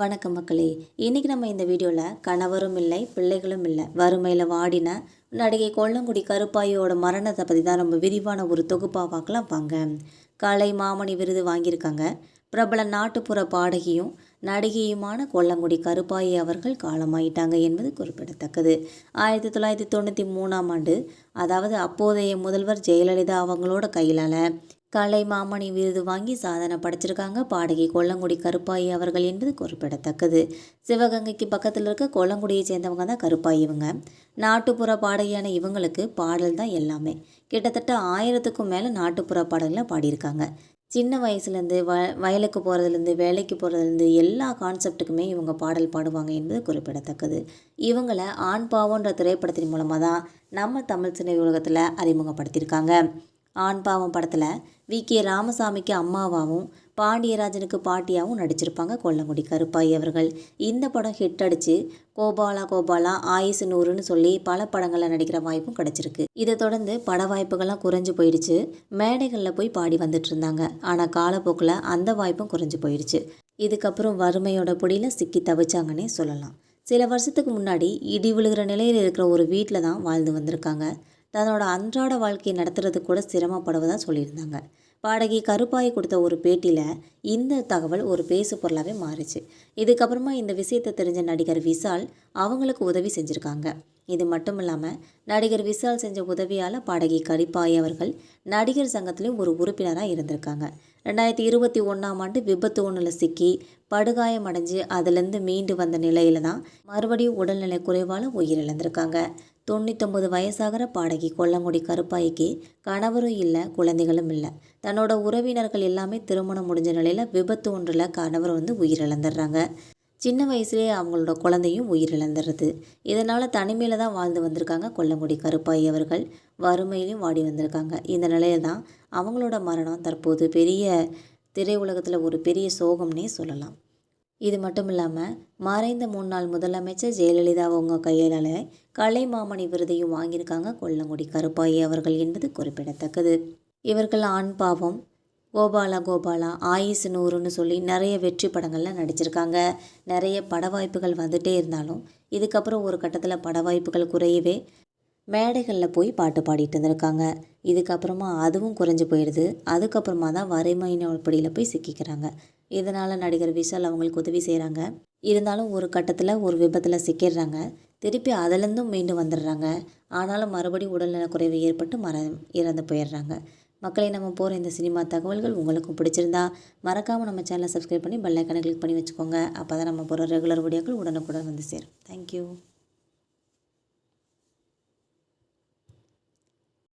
வணக்கம் மக்களே. இன்றைக்கி நம்ம இந்த வீடியோவில் கணவரும் இல்லை பிள்ளைகளும் இல்லை வறுமையில் வாடின நடிகை கொல்லங்குடி கருப்பாயோட மரணத்தை பற்றி தான் ரொம்ப விரிவான ஒரு தொகுப்பாக பார்க்கலாம் வாங்க. கலை மாமணி விருது வாங்கியிருக்காங்க பிரபல நாட்டுப்புற பாடகியும் நடிகையுமான கொல்லங்குடி கருப்பாயி அவர்கள் காலமாயிட்டாங்க என்பது குறிப்பிடத்தக்கது. 1993ஆம் ஆண்டு, அதாவது அப்போதைய முதல்வர் ஜெயலலிதா அவங்களோட கையிலால் கலை மாமணி விருது வாங்கி சாதனை படைச்சிருக்காங்க பாடகி கொல்லங்குடி கருப்பாயி அவர்கள் என்பது குறிப்பிடத்தக்கது. சிவகங்கைக்கு பக்கத்தில் இருக்க கொல்லங்குடியை சேர்ந்தவங்க தான் கருப்பாயி. இவங்க நாட்டுப்புற பாடகியான இவங்களுக்கு பாடல் தான் எல்லாமே. கிட்டத்தட்ட 1000க்கும் மேலே நாட்டுப்புற பாடல்களை பாடியிருக்காங்க. சின்ன வயசுலேருந்து வயலுக்கு போகிறதுலேருந்து வேலைக்கு போகிறதுலேருந்து எல்லா கான்செப்டுக்குமே இவங்க பாடல் பாடுவாங்க என்பது குறிப்பிடத்தக்கது. இவங்களை ஆண் பாவன்ற திரைப்படத்தின் மூலமாக தான் நம்ம தமிழ் சினிமா உலகத்தில் அறிமுகப்படுத்தியிருக்காங்க. ஆண் பாவம் படத்தில் வி.கே. ராமசாமிக்கு அம்மாவாகவும் பாண்டியராஜனுக்கு பாட்டியாகவும் நடிச்சிருப்பாங்க கொல்லங்குடி கருப்பாயி அவர்கள். இந்த படம் ஹிட் அடித்து கோபாலா கோபாலா ஆயுசு 100ன்னு சொல்லி பல படங்களில் நடிக்கிற வாய்ப்பும் கிடச்சிருக்கு. இதை தொடர்ந்து பட வாய்ப்புகள்லாம் குறைஞ்சி போயிடுச்சு. மேடைகளில் போய் பாடி வந்துட்டு இருந்தாங்க. ஆனால் காலப்போக்கில் அந்த வாய்ப்பும் குறைஞ்சி போயிடுச்சு. இதுக்கப்புறம் வறுமையோட பொடியில் சிக்கி தவிச்சாங்கன்னே சொல்லலாம். சில வருஷத்துக்கு முன்னாடி இடி விழுகிற நிலையில் இருக்கிற ஒரு வீட்டில் தான் வாழ்ந்து வந்திருக்காங்க. தன்னோட அன்றாட வாழ்க்கையை நடத்துறது கூட சிரமப்படுவதாக சொல்லியிருந்தாங்க. பாடகி கருப்பாயி கொடுத்த ஒரு பேட்டியில் இந்த தகவல் ஒரு பேசு பொருளாகவே மாறிச்சு. இதுக்கப்புறமா இந்த விஷயத்தை தெரிஞ்ச நடிகர் விஷால் அவங்களுக்கு உதவி செஞ்சுருக்காங்க. இது மட்டும் இல்லாமல் நடிகர் விஷால் செஞ்ச உதவியால் பாடகி கருப்பாயி அவர்கள் நடிகர் சங்கத்திலையும் ஒரு உறுப்பினராக இருந்திருக்காங்க. 2021ஆம் ஆண்டு விபத்து ஒன்றில் சிக்கி படுகாயம் அடைஞ்சு அதிலேருந்து மீண்டு வந்த நிலையில தான் மறுபடியும் உடல்நிலை குறைவால் உயிரிழந்திருக்காங்க. 99 வயசாகிற பாடகி கொல்லங்குடி கருப்பாயிக்கு கணவரும் இல்லை, குழந்தைகளும் இல்லை. தன்னோட உறவினர்கள் எல்லாமே திருமணம் முடிஞ்ச நிலையில் விபத்து ஒன்றில் கணவர் உயிரிழந்துடுறாங்க. சின்ன வயசுலேயே அவங்களோட குழந்தையும் உயிரிழந்துடுறது. இதனால் தனிமையில் தான் வாழ்ந்து வந்திருக்காங்க கொல்லங்குடி கருப்பாயி அவர்கள். வறுமையிலையும் வாடி வந்திருக்காங்க. இந்த நிலையில் தான் அவங்களோட மரணம் தற்போது பெரிய திரையுலகத்தில் ஒரு பெரிய சோகம்னே சொல்லலாம். இது மட்டும் இல்லாமல் மறைந்த முன்னாள் முதலமைச்சர் ஜெயலலிதா அவங்க கையால் கலை மாமணி விருதையும் வாங்கியிருக்காங்க கொல்லங்குடி கருப்பாயி அவர்கள் என்பது குறிப்பிடத்தக்கது. இவர்கள் ஆண் பாவம், கோபாலா கோபாலா, ஆயுசு 100ன்னு சொல்லி நிறைய வெற்றி படங்களில் நடிச்சிருக்காங்க. நிறைய பட வாய்ப்புகள் வந்துகிட்டே இருந்தாலும் இதுக்கப்புறம் ஒரு கட்டத்தில் பட வாய்ப்புகள் குறையவே மேடைகளில் போய் பாட்டு பாடிட்டு இருந்திருக்காங்க. இதுக்கப்புறமா அதுவும் குறைஞ்சி போயிடுது. அதுக்கப்புறமா தான் வறுமையின படியில் போய் சிக்கிக்கிறாங்க. இதனால் நடிகர் விஷால் அவங்களுக்கு உதவி செய்கிறாங்க. இருந்தாலும் ஒரு கட்டத்தில் ஒரு விபத்தில் சிக்கிடுறாங்க. திருப்பி அதிலேருந்தும் மீண்டு வந்துடுறாங்க. ஆனாலும் மறுபடியும் உடல்நல குறைவு ஏற்பட்டு இறந்து போயிடுறாங்க. மக்களை நம்ம போகிற இந்த சினிமா தகவல்கள் உங்களுக்கும் பிடிச்சிருந்தா மறக்காமல் நம்ம சேனலை சப்ஸ்கிரைப் பண்ணி பெல் ஐக்கானை கிளிக் பண்ணி வச்சுக்கோங்க. அப்போ தான் நம்ம போகிற ரெகுலர் வீடியோக்கள் உடனுக்குடன் வந்து சேரும். தேங்க்யூ.